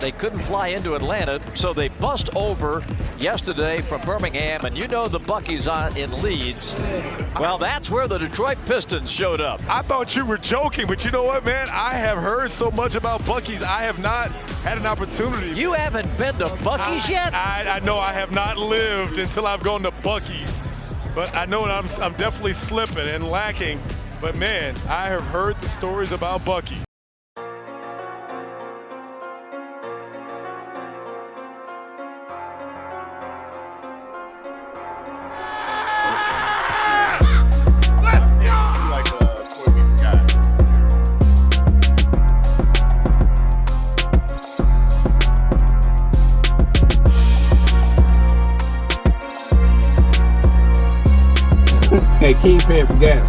They couldn't fly into Atlanta, so they bust over yesterday from Birmingham, and you know the Bucky's on in Leeds. Well, that's where the Detroit Pistons showed up. I thought you were joking, but you know what, man? I have heard so much about Bucky's. I have not had an opportunity. You haven't been to Bucky's yet? I know I have not lived until I've gone to Bucky's. But I know that I'm definitely slipping and lacking. But, man, I have heard the stories about Bucky. Hey, King paying for gas.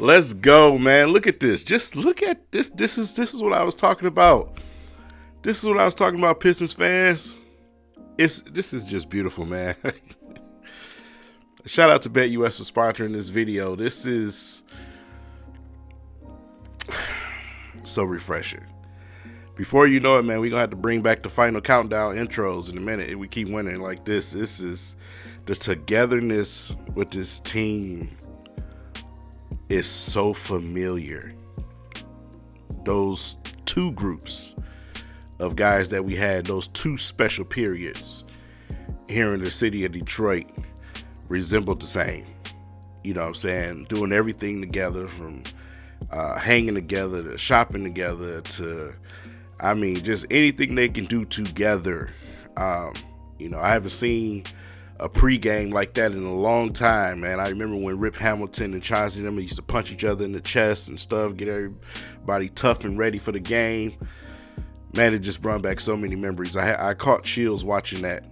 Let's go, man. Look at this. Just look at this. This is what I was talking about. This is what I was talking about, Pistons fans. This is just beautiful, man. Shout out to BetUS for sponsoring this video. This is so refreshing. Before you know it, man, we're going to have to bring back the final countdown intros in a minute if we keep winning like this. This is the togetherness with this team is so familiar. Those two groups of guys that we had, those two special periods here in the city of Detroit, resembled the same. You know what I'm saying? Doing everything together, from hanging together to shopping together to, I mean, just anything they can do together. You know, I haven't seen a pregame like that in a long time, man. I remember when Rip Hamilton and Chauncey and them used to punch each other in the chest and stuff, get everybody tough and ready for the game. Man, it just brought back so many memories. I caught chills watching that.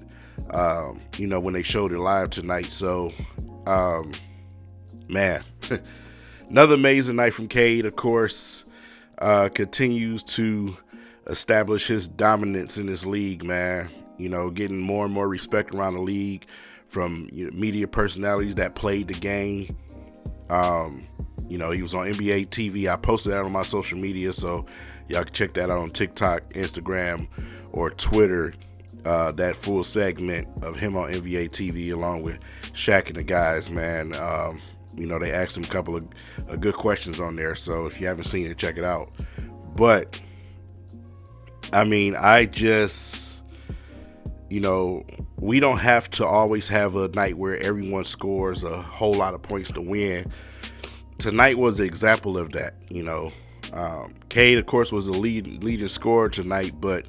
You know, when they showed it live tonight. So, man, another amazing night from Cade, of course, continues to establish his dominance in this league, man. You know, getting more and more respect around the league from, you know, media personalities that played the game. You know, he was on NBA TV. I posted that on my social media, so y'all can check that out on TikTok, Instagram, or Twitter. That full segment of him on NBA TV along with Shaq and the guys, man. You know, they asked him a couple of good questions on there, so if you haven't seen it, check it out. But, I mean, you know, we don't have to always have a night where everyone scores a whole lot of points to win. Tonight was an example of that, you know. Cade, of course, was the leading scorer tonight, but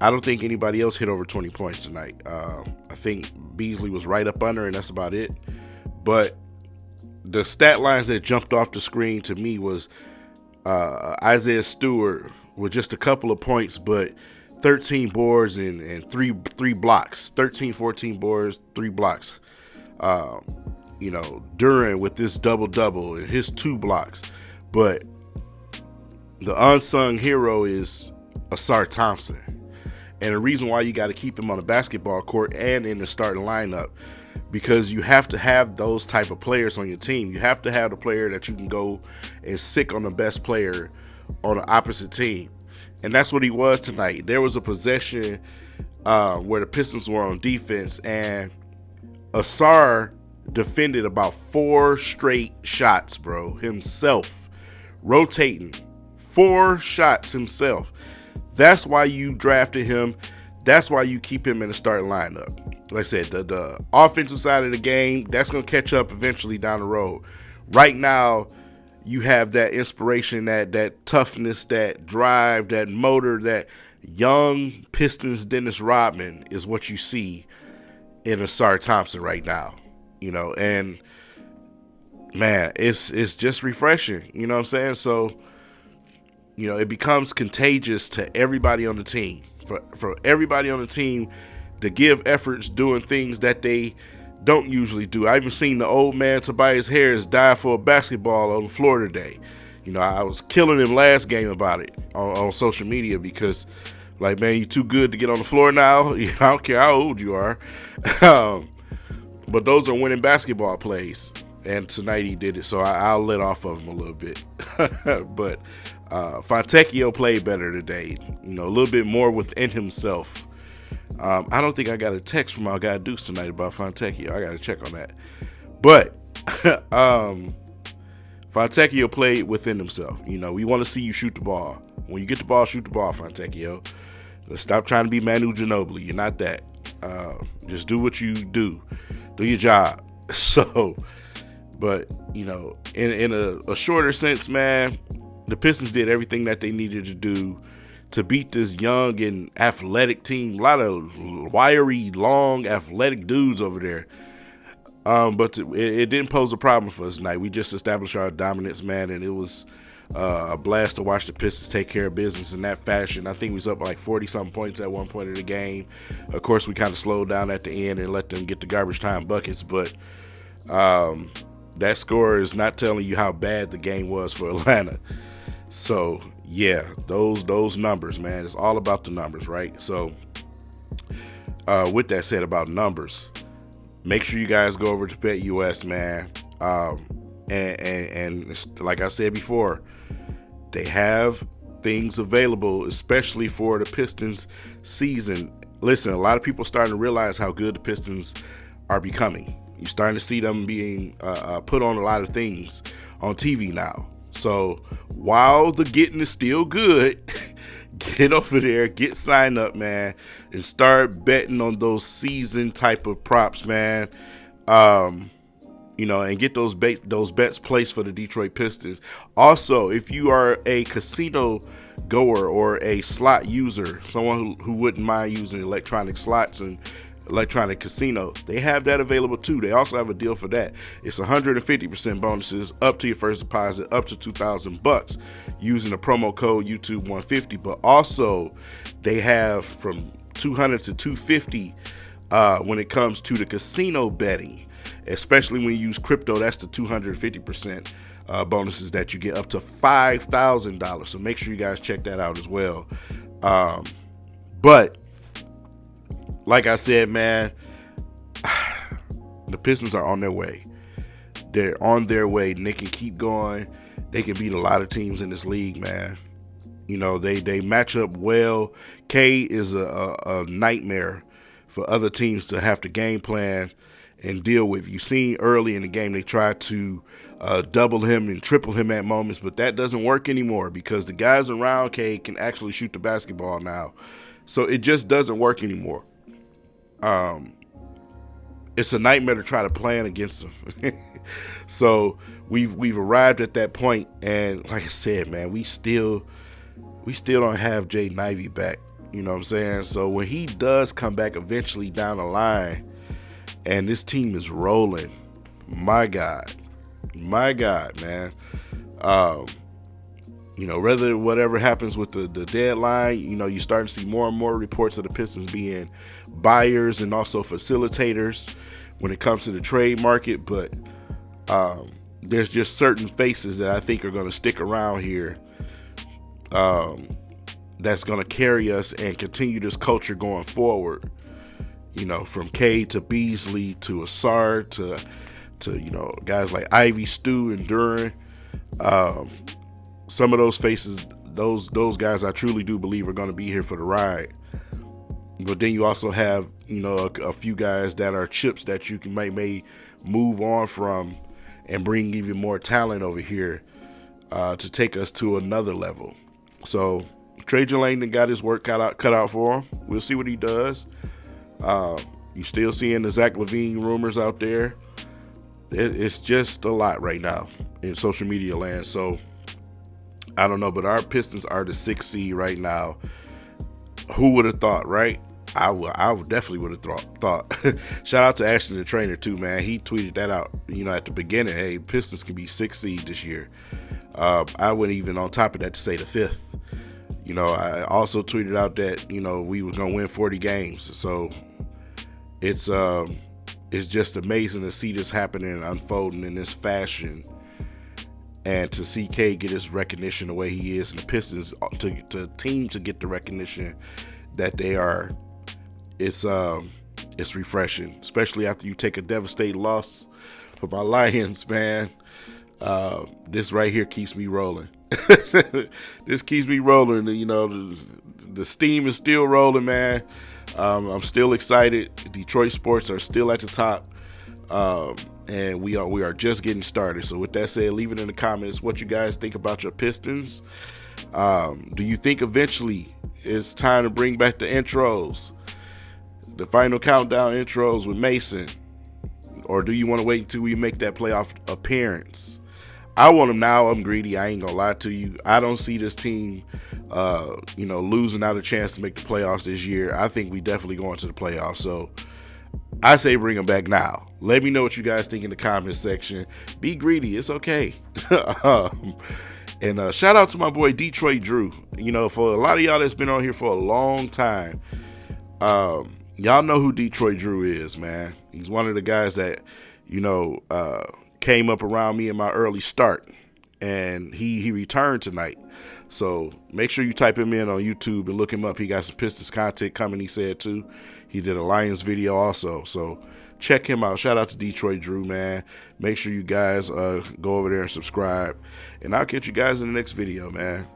I don't think anybody else hit over 20 points tonight. I think Beasley was right up under, and that's about it. But the stat lines that jumped off the screen to me was Isaiah Stewart with just a couple of points, but 13 boards and three blocks. 13, 14 boards, 3 blocks. You know, Duran with this double-double and his 2 blocks. But the unsung hero is Ausar Thompson. And the reason why you got to keep him on the basketball court and in the starting lineup, because you have to have those type of players on your team. You have to have the player that you can go and sick on the best player on the opposite team. And that's what he was tonight. There was a possession where the Pistons were on defense, and Ausar defended about 4 straight shots, bro, himself rotating 4 shots himself. That's why you drafted him. That's why you keep him in the starting lineup. Like I said, the offensive side of the game, that's going to catch up eventually down the road. Right now, you have that inspiration, that toughness, that drive, that motor, that young Pistons Dennis Rodman is what you see in Ausar Thompson right now. And man, it's just refreshing. You know what I'm saying? So, it becomes contagious to everybody on the team. For everybody on the team to give efforts doing things that they don't usually do. I even seen the old man Tobias Harris die for a basketball on the floor today. I was killing him last game about it on social media because, like, man, you too good to get on the floor now. I don't care how old you are. But those are winning basketball plays. And tonight he did it, so I'll let off of him a little bit. But Fontecchio played better today. A little bit more within himself. I don't think I got a text from our guy Deuce tonight about Fontecchio. I got to check on that. But Fontecchio played within himself. We want to see you shoot the ball. When you get the ball, shoot the ball, Fontecchio. Let's stop trying to be Manu Ginobili. You're not that. Just do what you do. Do your job. So, but, in a shorter sense, man, the Pistons did everything that they needed to do to beat this young and athletic team. A lot of wiry, long, athletic dudes over there. But it didn't pose a problem for us tonight. We just established our dominance, man, and it was a blast to watch the Pistons take care of business in that fashion. I think we was up like 40-something points at one point of the game. Of course, we kind of slowed down at the end and let them get the garbage time buckets, but that score is not telling you how bad the game was for Atlanta. So, yeah, those numbers, man. It's all about the numbers, right? So, with that said about numbers, make sure you guys go over to BetUS, man. And like I said before, they have things available, especially for the Pistons season. Listen, a lot of people starting to realize how good the Pistons are becoming. You're starting to see them being put on a lot of things on TV now. So while the getting is still good, get over there, get signed up, man, and start betting on those season type of props, man. And get those bets placed for the Detroit Pistons. Also, if you are a casino goer or a slot user, someone who wouldn't mind using electronic slots and electronic casino, they have that available too. They also have a deal for that. It's 150% bonuses up to your first deposit, up to $2,000 using the promo code YouTube150. But also, they have from $200 to $250 when it comes to the casino betting. Especially when you use crypto, that's the 250% bonuses that you get up to $5,000. So make sure you guys check that out as well. But like I said, man, the Pistons are on their way. They're on their way, and they can keep going. They can beat a lot of teams in this league, man. They match up well. Cade is a nightmare for other teams to have to game plan and deal with. You seen early in the game they tried to double him and triple him at moments, but that doesn't work anymore because the guys around Cade can actually shoot the basketball now. So it just doesn't work anymore. It's a nightmare to try to plan against them. So we've arrived at that point, and like I said, man, we still don't have Jay Ivey back. You know what I'm saying? So when he does come back eventually down the line, and this team is rolling, my God, man. Whatever happens with the deadline, you're starting to see more and more reports of the Pistons being buyers and also facilitators when it comes to the trade market. But there's just certain faces that I think are going to stick around here that's going to carry us and continue this culture going forward. From Cade to Beasley to Ausar to guys like Ivy, Stu, and Duran. Some of those faces, those guys I truly do believe are going to be here for the ride. But then you also have, a few guys that are chips that you may move on from and bring even more talent over here to take us to another level. So Trajan Langdon got his work cut out for him. We'll see what he does. You still seeing the Zach LaVine rumors out there. It's just a lot right now in social media land. So I don't know, but our Pistons are the 6th seed right now. Who would have thought, right? I would definitely would have thought. Shout out to Ashton the trainer too, man. He tweeted that out, at the beginning. Hey, Pistons can be 6th seed this year. I went even on top of that to say the 5th. I also tweeted out that we were gonna win 40 games. So it's just amazing to see this happening and unfolding in this fashion, and to see Cade get his recognition the way he is, and the Pistons to team to get the recognition that they are. It's refreshing, especially after you take a devastating loss for my Lions, man. This right here keeps me rolling. This keeps me rolling. The steam is still rolling, man. I'm still excited. Detroit sports are still at the top, and we are just getting started. So with that said, leave it in the comments what you guys think about your Pistons. Do you think eventually it's time to bring back the intros, the final countdown intros with Mason, or do you want to wait until we make that playoff appearance? I want them now. I'm greedy. I ain't gonna lie to you. I don't see this team, losing out a chance to make the playoffs this year. I think we definitely going to the playoffs. So I say bring them back now. Let me know what you guys think in the comments section. Be greedy. It's okay. And shout out to my boy Detroit Drew. For a lot of y'all that's been on here for a long time, y'all know who Detroit Drew is, man. He's one of the guys that, came up around me in my early start, and he returned tonight. So make sure you type him in on YouTube and look him up. He got some Pistons content coming, he said too. He did a Lions video also. So check him out. Shout out to Detroit Drew, man. Make sure you guys go over there and subscribe. And I'll catch you guys in the next video, man.